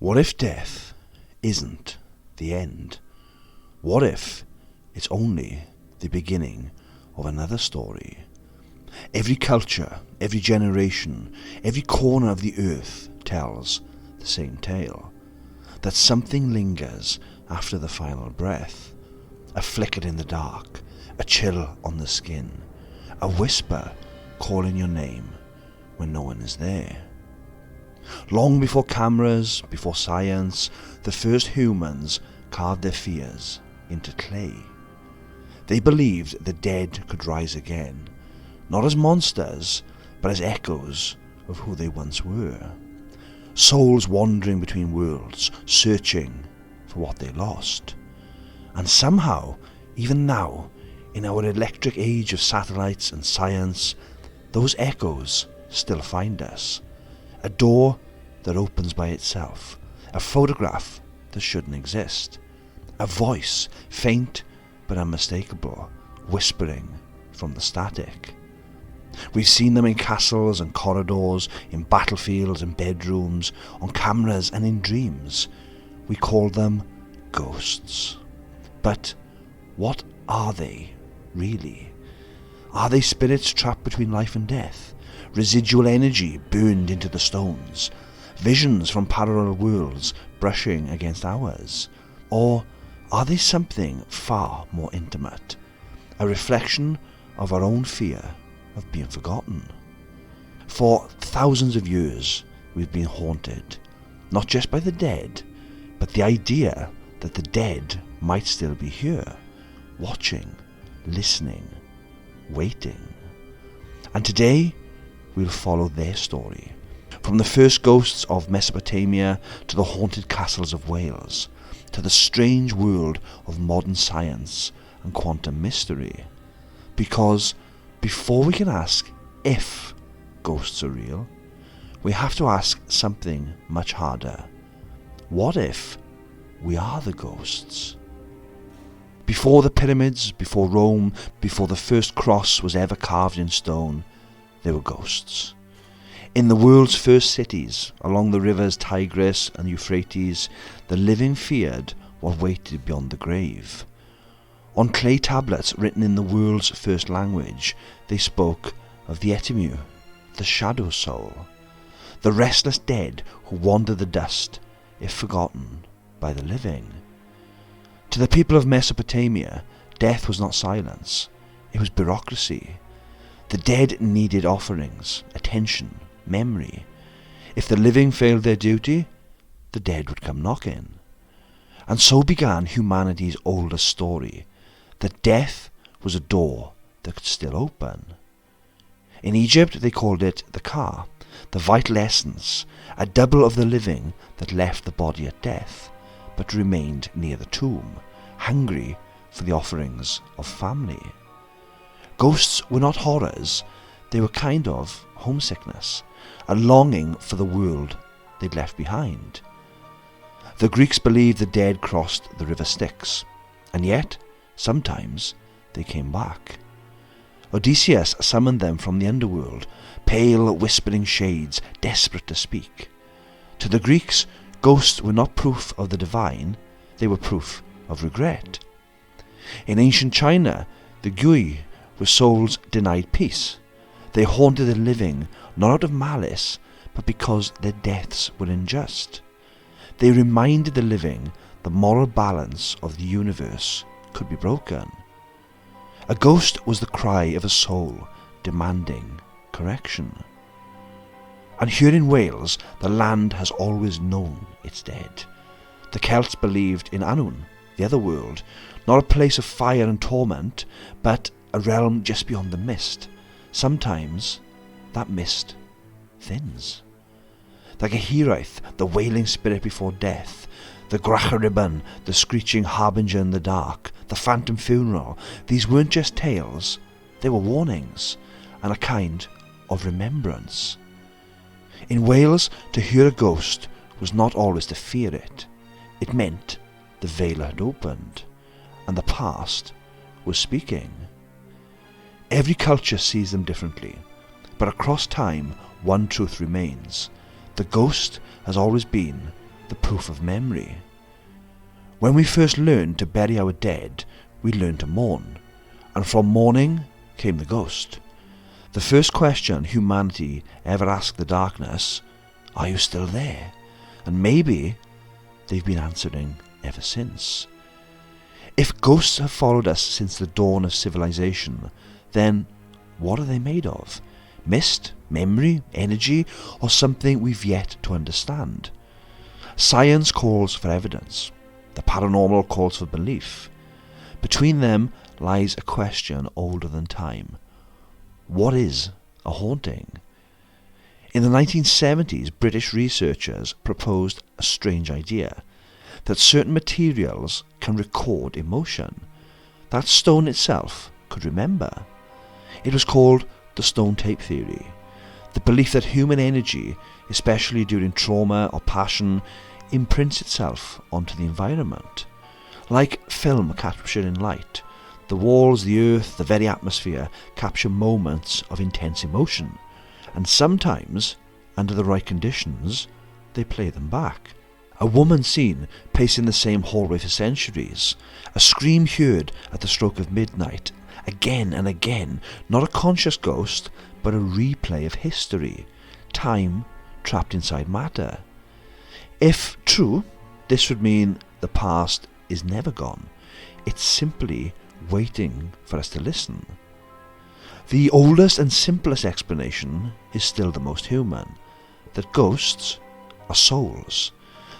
What if death isn't the end? What if it's only the beginning of another story? Every culture, every generation, every corner of the earth tells the same tale. That something lingers after the final breath. A flicker in the dark, a chill on the skin, a whisper calling your name when no one is there. Long before cameras, before science, the first humans carved their fears into clay. They believed the dead could rise again, not as monsters, but as echoes of who they once were. Souls wandering between worlds, searching for what they lost. And somehow, even now, in our electric age of satellites and science, those echoes still find us. A door that opens by itself, a photograph that shouldn't exist, a voice, faint but unmistakable, whispering from the static. We've seen them in castles and corridors, in battlefields and bedrooms, on cameras and in dreams. We call them ghosts. But what are they, really? Are they spirits trapped between life and death? Residual energy burned into the stones? Visions from parallel worlds brushing against ours? Or are they something far more intimate? A reflection of our own fear of being forgotten? For thousands of years we've been haunted, not just by the dead, but the idea that the dead might still be here, watching, listening, waiting. And today we'll follow their story, from the first ghosts of Mesopotamia to the haunted castles of Wales, to the strange world of modern science and quantum mystery. Because before we can ask if ghosts are real, we have to ask something much harder. What if we are the ghosts? Before the pyramids, before Rome, before the first cross was ever carved in stone, there were ghosts. In the world's first cities, along the rivers Tigris and Euphrates, the living feared what waited beyond the grave. On clay tablets written in the world's first language, they spoke of the Etimu, the shadow soul, the restless dead who wander the dust, if forgotten by the living. To the people of Mesopotamia, death was not silence, it was bureaucracy. The dead needed offerings, attention, memory. If the living failed their duty, the dead would come knocking. And so began humanity's oldest story, that death was a door that could still open. In Egypt they called it the Ka, the vital essence, a double of the living that left the body at death, but remained near the tomb, hungry for the offerings of family. Ghosts were not horrors, they were kind of homesickness, a longing for the world they'd left behind. The Greeks believed the dead crossed the river Styx, and yet, sometimes, they came back. Odysseus summoned them from the underworld, pale, whispering shades, desperate to speak. To the Greeks, ghosts were not proof of the divine, they were proof of regret. In ancient China, the Gui were souls denied peace. They haunted the living, not out of malice, but because their deaths were unjust. They reminded the living the moral balance of the universe could be broken. A ghost was the cry of a soul demanding correction. And here in Wales, the land has always known its dead. The Celts believed in Annwn, the Otherworld, not a place of fire and torment, but a realm just beyond the mist. Sometimes that mist thins. The cyhyraeth, the wailing spirit before death, the grachariban, the screeching harbinger in the dark, the phantom funeral, these weren't just tales, they were warnings, and a kind of remembrance. In Wales, to hear a ghost was not always to fear it. It meant the veil had opened, and the past was speaking. Every culture sees them differently, but across time one truth remains. The ghost has always been the proof of memory. When we first learned to bury our dead, we learned to mourn, and from mourning came the ghost. The first question humanity ever asked the darkness, "Are you still there?" And maybe they've been answering ever since. If ghosts have followed us since the dawn of civilization, then what are they made of? Mist, memory, energy, or something we've yet to understand? Science calls for evidence. The paranormal calls for belief. Between them lies a question older than time. What is a haunting? In the 1970s, British researchers proposed a strange idea, that certain materials can record emotion, that stone itself could remember. It was called the stone tape theory, the belief that human energy, especially during trauma or passion, imprints itself onto the environment. Like film captured in light, the walls, the earth, the very atmosphere capture moments of intense emotion, and sometimes, under the right conditions, they play them back. A woman seen pacing the same hallway for centuries, a scream heard at the stroke of midnight, again and again, not a conscious ghost, but a replay of history, time trapped inside matter. If true, this would mean the past is never gone. It's simply waiting for us to listen. The oldest and simplest explanation is still the most human, that ghosts are souls,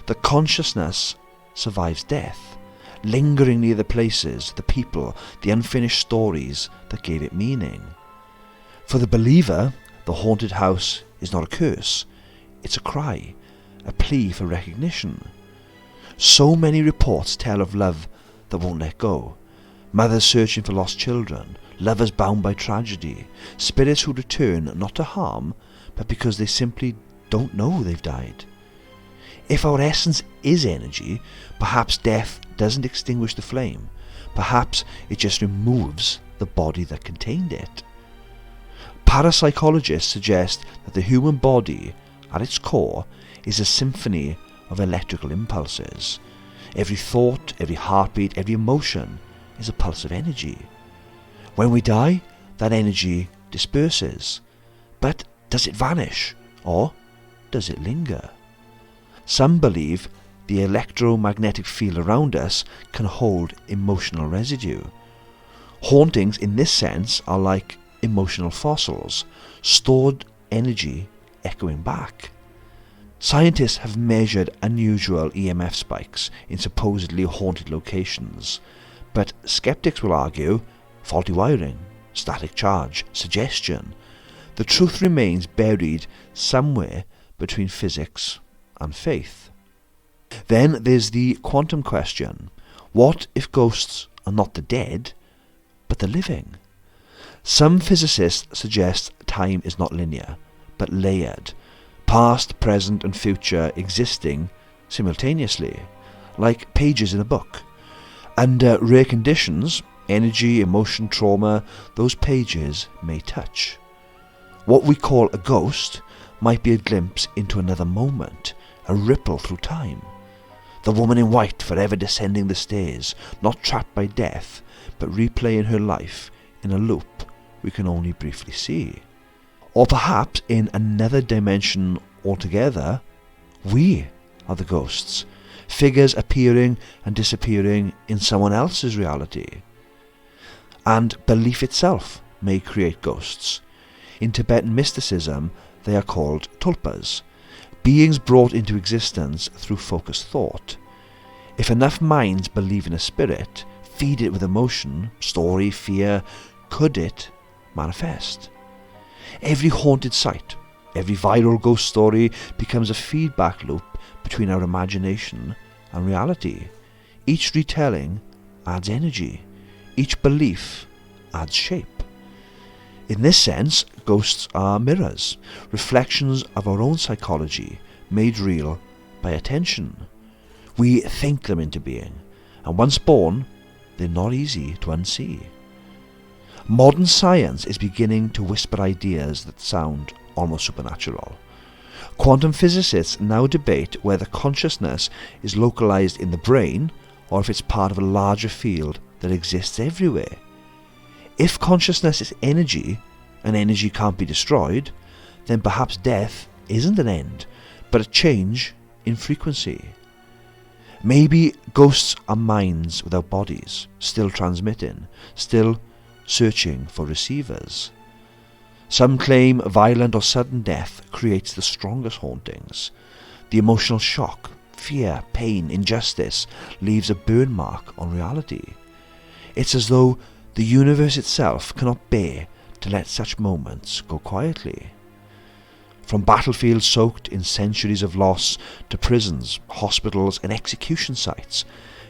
that consciousness survives death, lingering near the places, the people, the unfinished stories that gave it meaning. For the believer, the haunted house is not a curse, it's a cry, a plea for recognition. So many reports tell of love that won't let go, mothers searching for lost children, lovers bound by tragedy, spirits who return not to harm, but because they simply don't know they've died. If our essence is energy, perhaps death doesn't extinguish the flame. Perhaps it just removes the body that contained it. Parapsychologists suggest that the human body, at its core, is a symphony of electrical impulses. Every thought, every heartbeat, every emotion is a pulse of energy. When we die, that energy disperses. But does it vanish, or does it linger? Some believe the electromagnetic field around us can hold emotional residue. Hauntings in this sense are like emotional fossils, stored energy echoing back. Scientists have measured unusual EMF spikes in supposedly haunted locations, but skeptics will argue faulty wiring, static charge, suggestion. The truth remains buried somewhere between physics and faith. Then there's the quantum question. What if ghosts are not the dead, but the living? Some physicists suggest time is not linear, but layered, past, present and future existing simultaneously, like pages in a book. Under rare conditions, energy, emotion, trauma, those pages may touch. What we call a ghost might be a glimpse into another moment, a ripple through time. The woman in white forever descending the stairs, not trapped by death, but replaying her life in a loop we can only briefly see. Or perhaps in another dimension altogether, we are the ghosts, figures appearing and disappearing in someone else's reality. And belief itself may create ghosts. In Tibetan mysticism, they are called tulpas, beings brought into existence through focused thought. If enough minds believe in a spirit, feed it with emotion, story, fear, could it manifest? Every haunted site, every viral ghost story becomes a feedback loop between our imagination and reality. Each retelling adds energy. Each belief adds shape. In this sense, ghosts are mirrors, reflections of our own psychology, made real by attention. We think them into being, and once born, they're not easy to unsee. Modern science is beginning to whisper ideas that sound almost supernatural. Quantum physicists now debate whether consciousness is localized in the brain or if it's part of a larger field that exists everywhere. If consciousness is energy, and energy can't be destroyed, then perhaps death isn't an end, but a change in frequency. Maybe ghosts are minds without bodies, still transmitting, still searching for receivers. Some claim violent or sudden death creates the strongest hauntings. The emotional shock, fear, pain, injustice leaves a burn mark on reality. It's as though the universe itself cannot bear to let such moments go quietly. From battlefields soaked in centuries of loss to prisons, hospitals and execution sites,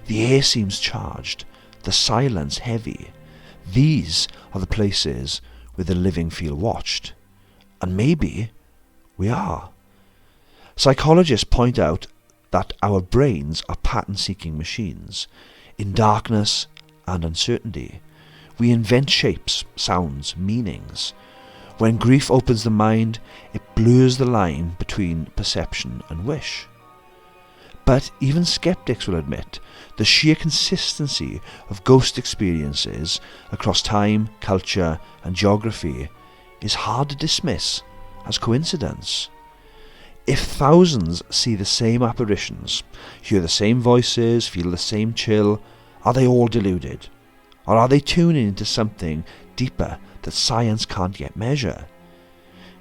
the air seems charged, the silence heavy. These are the places where the living feel watched. And maybe we are. Psychologists point out that our brains are pattern-seeking machines. In darkness and uncertainty, we invent shapes, sounds, meanings. When grief opens the mind, it blurs the line between perception and wish. But even skeptics will admit the sheer consistency of ghost experiences across time, culture and geography is hard to dismiss as coincidence. If thousands see the same apparitions, hear the same voices, feel the same chill, are they all deluded? Or are they tuning into something deeper that science can't yet measure?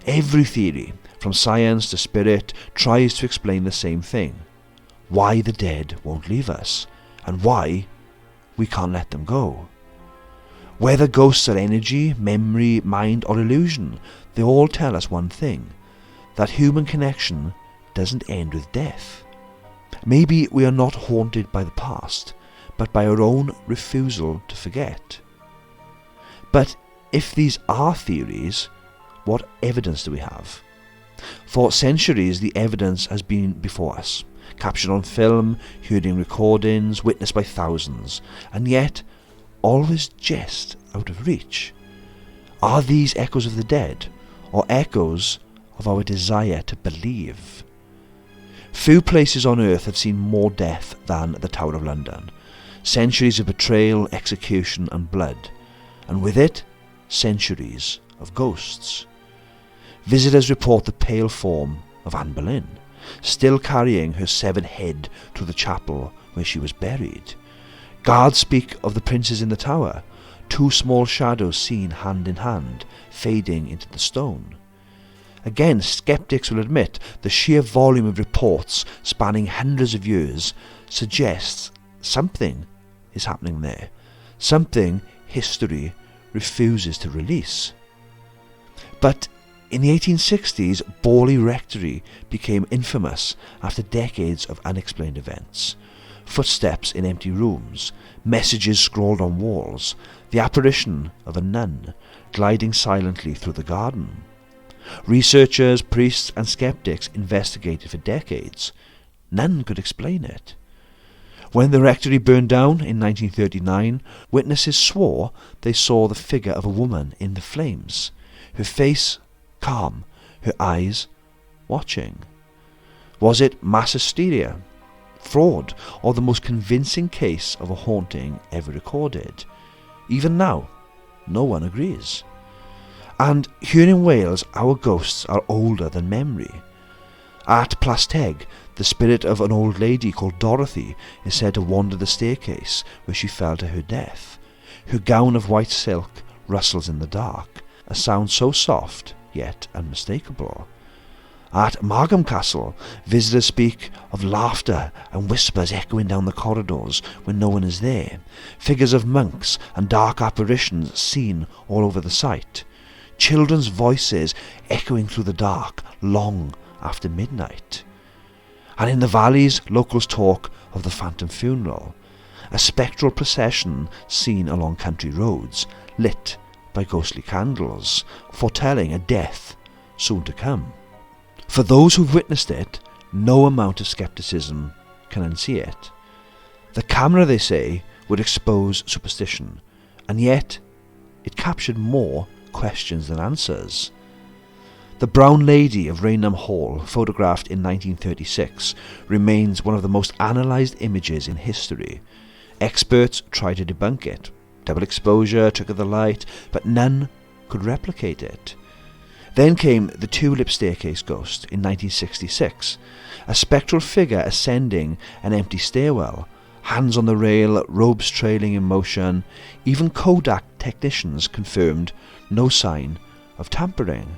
Every theory, from science to spirit, tries to explain the same thing. Why the dead won't leave us, and why we can't let them go. Whether ghosts are energy, memory, mind or illusion, they all tell us one thing, that human connection doesn't end with death. Maybe we are not haunted by the past, but by our own refusal to forget. But if these are theories, what evidence do we have? For centuries the evidence has been before us, captured on film, heard in recordings, witnessed by thousands, and yet always just out of reach. Are these echoes of the dead, or echoes of our desire to believe? Few places on earth have seen more death than the Tower of London. Centuries of betrayal, execution and blood, and with it, centuries of ghosts. Visitors report the pale form of Anne Boleyn, still carrying her severed head to the chapel where she was buried. Guards speak of the princes in the tower, two small shadows seen hand in hand, fading into the stone. Again, skeptics will admit the sheer volume of reports spanning hundreds of years suggests something is happening there, something history refuses to release. But in the 1860s, Borley Rectory became infamous after decades of unexplained events. Footsteps in empty rooms, messages scrawled on walls, the apparition of a nun gliding silently through the garden. Researchers, priests and skeptics investigated for decades. None could explain it. When the rectory burned down in 1939, witnesses swore they saw the figure of a woman in the flames, her face calm, her eyes watching. Was it mass hysteria, fraud, or the most convincing case of a haunting ever recorded? Even now, no one agrees. And here in Wales, our ghosts are older than memory. At Plas Teg, the spirit of an old lady called Dorothy is said to wander the staircase where she fell to her death. Her gown of white silk rustles in the dark, a sound so soft yet unmistakable. At Margam Castle, visitors speak of laughter and whispers echoing down the corridors when no one is there, figures of monks and dark apparitions seen all over the site, children's voices echoing through the dark long after midnight. And in the valleys, locals talk of the phantom funeral, a spectral procession seen along country roads, lit by ghostly candles, foretelling a death soon to come. For those who've witnessed it, no amount of skepticism can unsee it. The camera, they say, would expose superstition, and yet it captured more questions than answers. The Brown Lady of Raynham Hall, photographed in 1936, remains one of the most analysed images in history. Experts try to debunk it. Double exposure, trick of the light, but none could replicate it. Then came the Tulip Staircase ghost in 1966, a spectral figure ascending an empty stairwell, hands on the rail, robes trailing in motion. Even Kodak technicians confirmed no sign of tampering.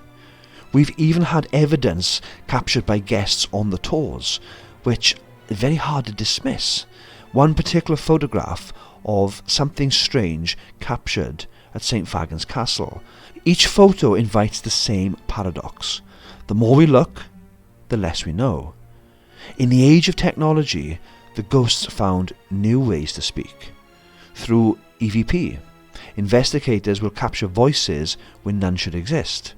We've even had evidence captured by guests on the tours, which is very hard to dismiss. One particular photograph of something strange captured at St Fagan's Castle. Each photo invites the same paradox. The more we look, the less we know. In the age of technology, the ghosts found new ways to speak. Through EVP, investigators will capture voices when none should exist.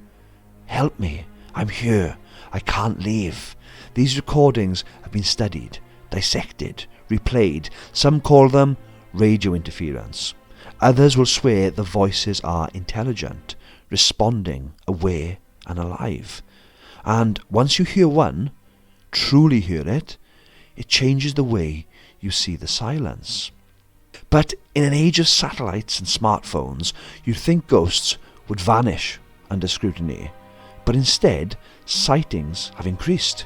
Help me, I'm here, I can't leave. These recordings have been studied, dissected, replayed. Some call them radio interference. Others will swear the voices are intelligent, responding, aware and alive. And once you hear one, truly hear it, it changes the way you see the silence. But in an age of satellites and smartphones, you'd think ghosts would vanish under scrutiny. But instead, sightings have increased.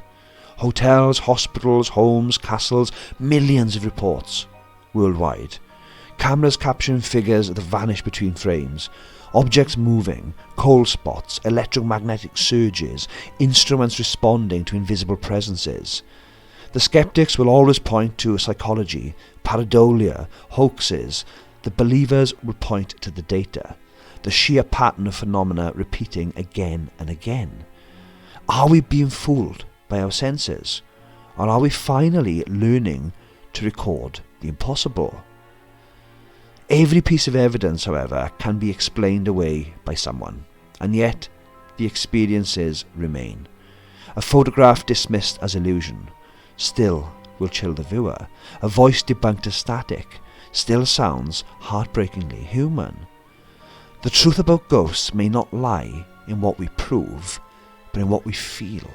Hotels, hospitals, homes, castles, millions of reports worldwide. Cameras capturing figures that vanish between frames, objects moving, cold spots, electromagnetic surges, instruments responding to invisible presences. The skeptics will always point to psychology, pareidolia, hoaxes. The believers will point to the data, the sheer pattern of phenomena repeating again and again. Are we being fooled by our senses? Or are we finally learning to record the impossible? Every piece of evidence, however, can be explained away by someone, and yet the experiences remain. A photograph dismissed as illusion still will chill the viewer. A voice debunked as static still sounds heartbreakingly human. The truth about ghosts may not lie in what we prove, but in what we feel.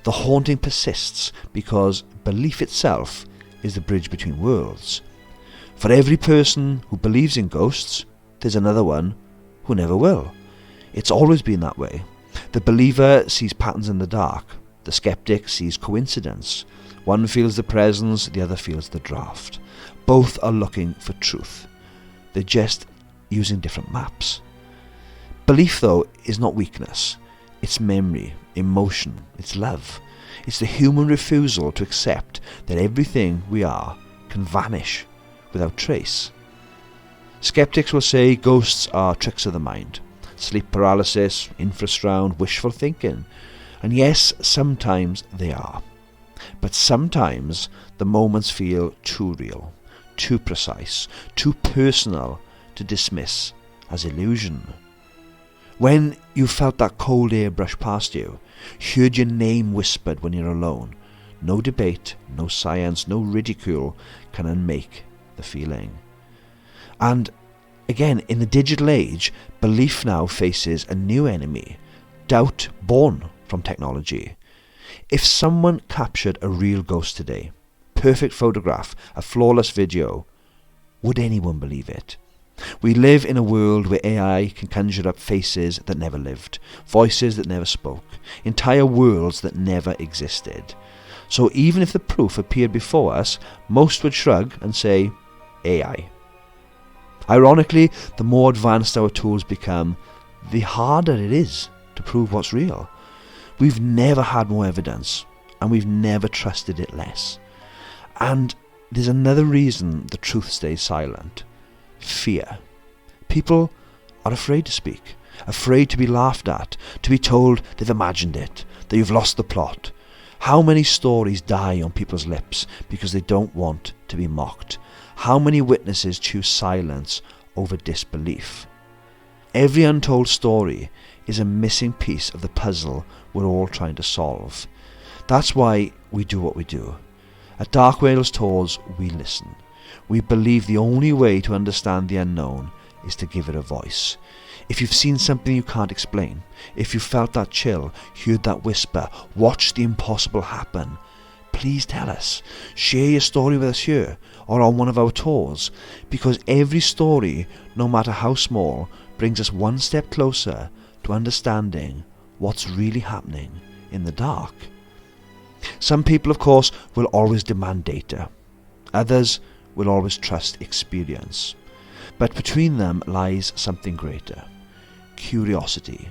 The haunting persists because belief itself is the bridge between worlds. For every person who believes in ghosts, there's another one who never will. It's always been that way. The believer sees patterns in the dark. The skeptic sees coincidence. One feels the presence, the other feels the draft. Both are looking for truth. They're just using different maps. Belief, though, is not weakness. It's memory, emotion, it's love. It's the human refusal to accept that everything we are can vanish without trace. Skeptics will say ghosts are tricks of the mind, sleep paralysis, infrasound, wishful thinking. And yes, sometimes they are. But sometimes the moments feel too real, too precise, too personal to dismiss as illusion. When you felt that cold air brush past you, heard your name whispered when you're alone, no debate, no science, no ridicule can unmake the feeling. And again, in the digital age, belief now faces a new enemy, doubt born from technology. If someone captured a real ghost today, perfect photograph, a flawless video, would anyone believe it? We live in a world where AI can conjure up faces that never lived, voices that never spoke, entire worlds that never existed. So even if the proof appeared before us, most would shrug and say, AI. Ironically, the more advanced our tools become, the harder it is to prove what's real. We've never had more evidence, and we've never trusted it less. And there's another reason the truth stays silent. Fear. People are afraid to speak, afraid to be laughed at, to be told they've imagined it, that you've lost the plot. How many stories die on people's lips because they don't want to be mocked? How many witnesses choose silence over disbelief? Every untold story is a missing piece of the puzzle we're all trying to solve. That's why we do what we do. At Dark Wales Tours, we listen. We believe the only way to understand the unknown is to give it a voice. If you've seen something you can't explain, if you felt that chill, heard that whisper, watched the impossible happen, please tell us. Share your story with us here or on one of our tours, because every story, no matter how small, brings us one step closer to understanding what's really happening in the dark. Some people, of course, will always demand data. Others will always trust experience. But between them lies something greater. Curiosity.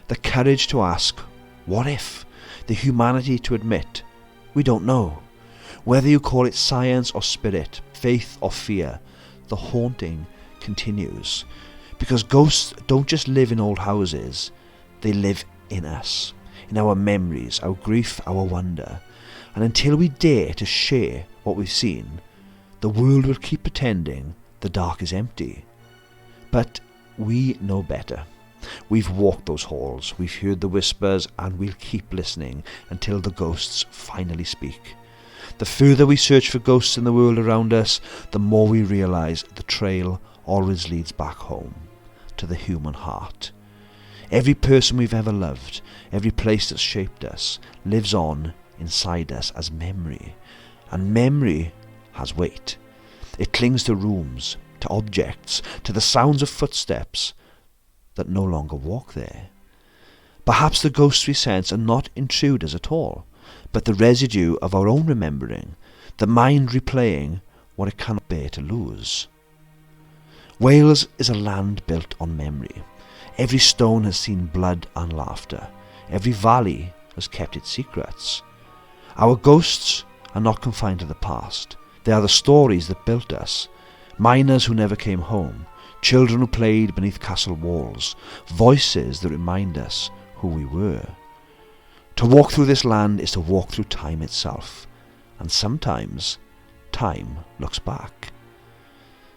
The courage to ask, what if? The humanity to admit, we don't know. Whether you call it science or spirit, faith or fear, the haunting continues. Because ghosts don't just live in old houses, they live in us, in our memories, our grief, our wonder. And until we dare to share what we've seen, the world will keep pretending the dark is empty. But we know better. We've walked those halls, we've heard the whispers, and we'll keep listening until the ghosts finally speak. The further we search for ghosts in the world around us, the more we realise the trail always leads back home, to the human heart. Every person we've ever loved, every place that's shaped us, lives on inside us as memory. And memory has weight. It clings to rooms, to objects, to the sounds of footsteps that no longer walk there. Perhaps the ghosts we sense are not intruders at all, but the residue of our own remembering, the mind replaying what it cannot bear to lose. Wales is a land built on memory. Every stone has seen blood and laughter. Every valley has kept its secrets. Our ghosts are not confined to the past. They are the stories that built us. Miners who never came home. Children who played beneath castle walls. Voices that remind us who we were. To walk through this land is to walk through time itself. And sometimes time looks back.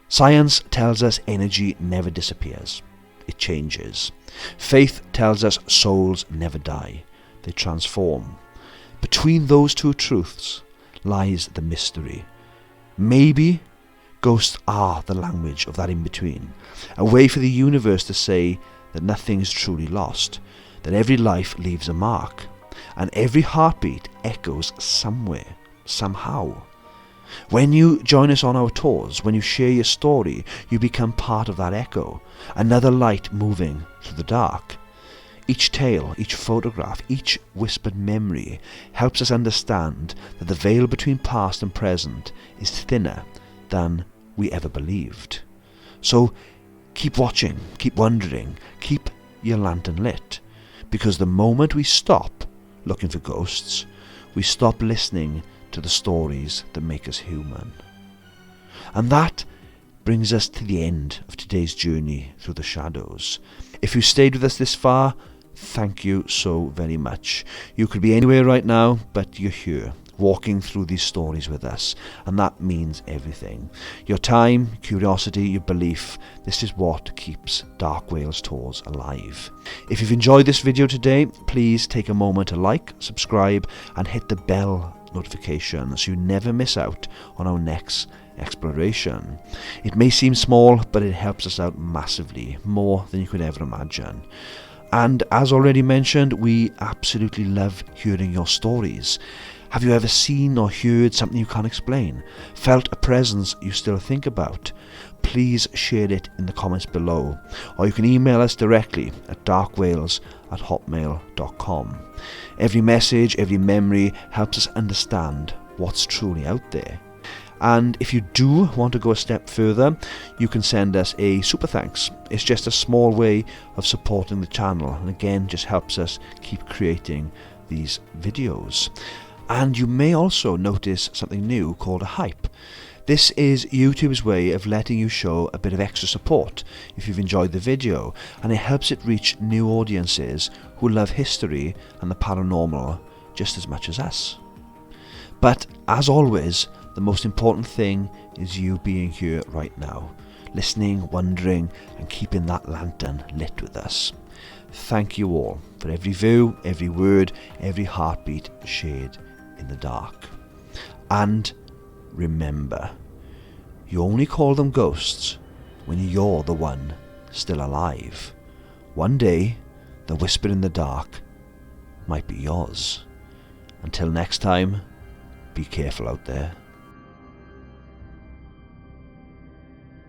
Science tells us energy never disappears. It changes. Faith tells us souls never die. They transform. Between those two truths lies the mystery. Maybe ghosts are the language of that in-between, a way for the universe to say that nothing is truly lost, that every life leaves a mark, and every heartbeat echoes somewhere, somehow. When you join us on our tours, when you share your story, you become part of that echo, another light moving through the dark. Each tale, each photograph, each whispered memory helps us understand that the veil between past and present is thinner than we ever believed. So keep watching, keep wondering, keep your lantern lit, because the moment we stop looking for ghosts, we stop listening to the stories that make us human. And that brings us to the end of today's journey through the shadows. If you stayed with us this far, thank you so very much. You could be anywhere right now, but you're here, walking through these stories with us, and that means everything. Your time, curiosity, your belief, this is what keeps Dark Wales Tours alive. If you've enjoyed this video today, please take a moment to like, subscribe, and hit the bell notification so you never miss out on our next exploration. It may seem small, but it helps us out massively, more than you could ever imagine. And as already mentioned, we absolutely love hearing your stories. Have you ever seen or heard something you can't explain? Felt a presence you still think about? Please share it in the comments below, or you can email us directly at darkwales@hotmail.com. Every message, every memory helps us understand what's truly out there. And if you do want to go a step further, you can send us a super thanks. It's just a small way of supporting the channel, and again just helps us keep creating these videos. And you may also notice something new called a hype. This is YouTube's way of letting you show a bit of extra support if you've enjoyed the video, and it helps it reach new audiences who love history and the paranormal just as much as us. But as always, the most important thing is you being here right now, listening, wondering, and keeping that lantern lit with us. Thank you all for every view, every word, every heartbeat shared in the dark. And remember, you only call them ghosts when you're the one still alive. One day, the whisper in the dark might be yours. Until next time, be careful out there.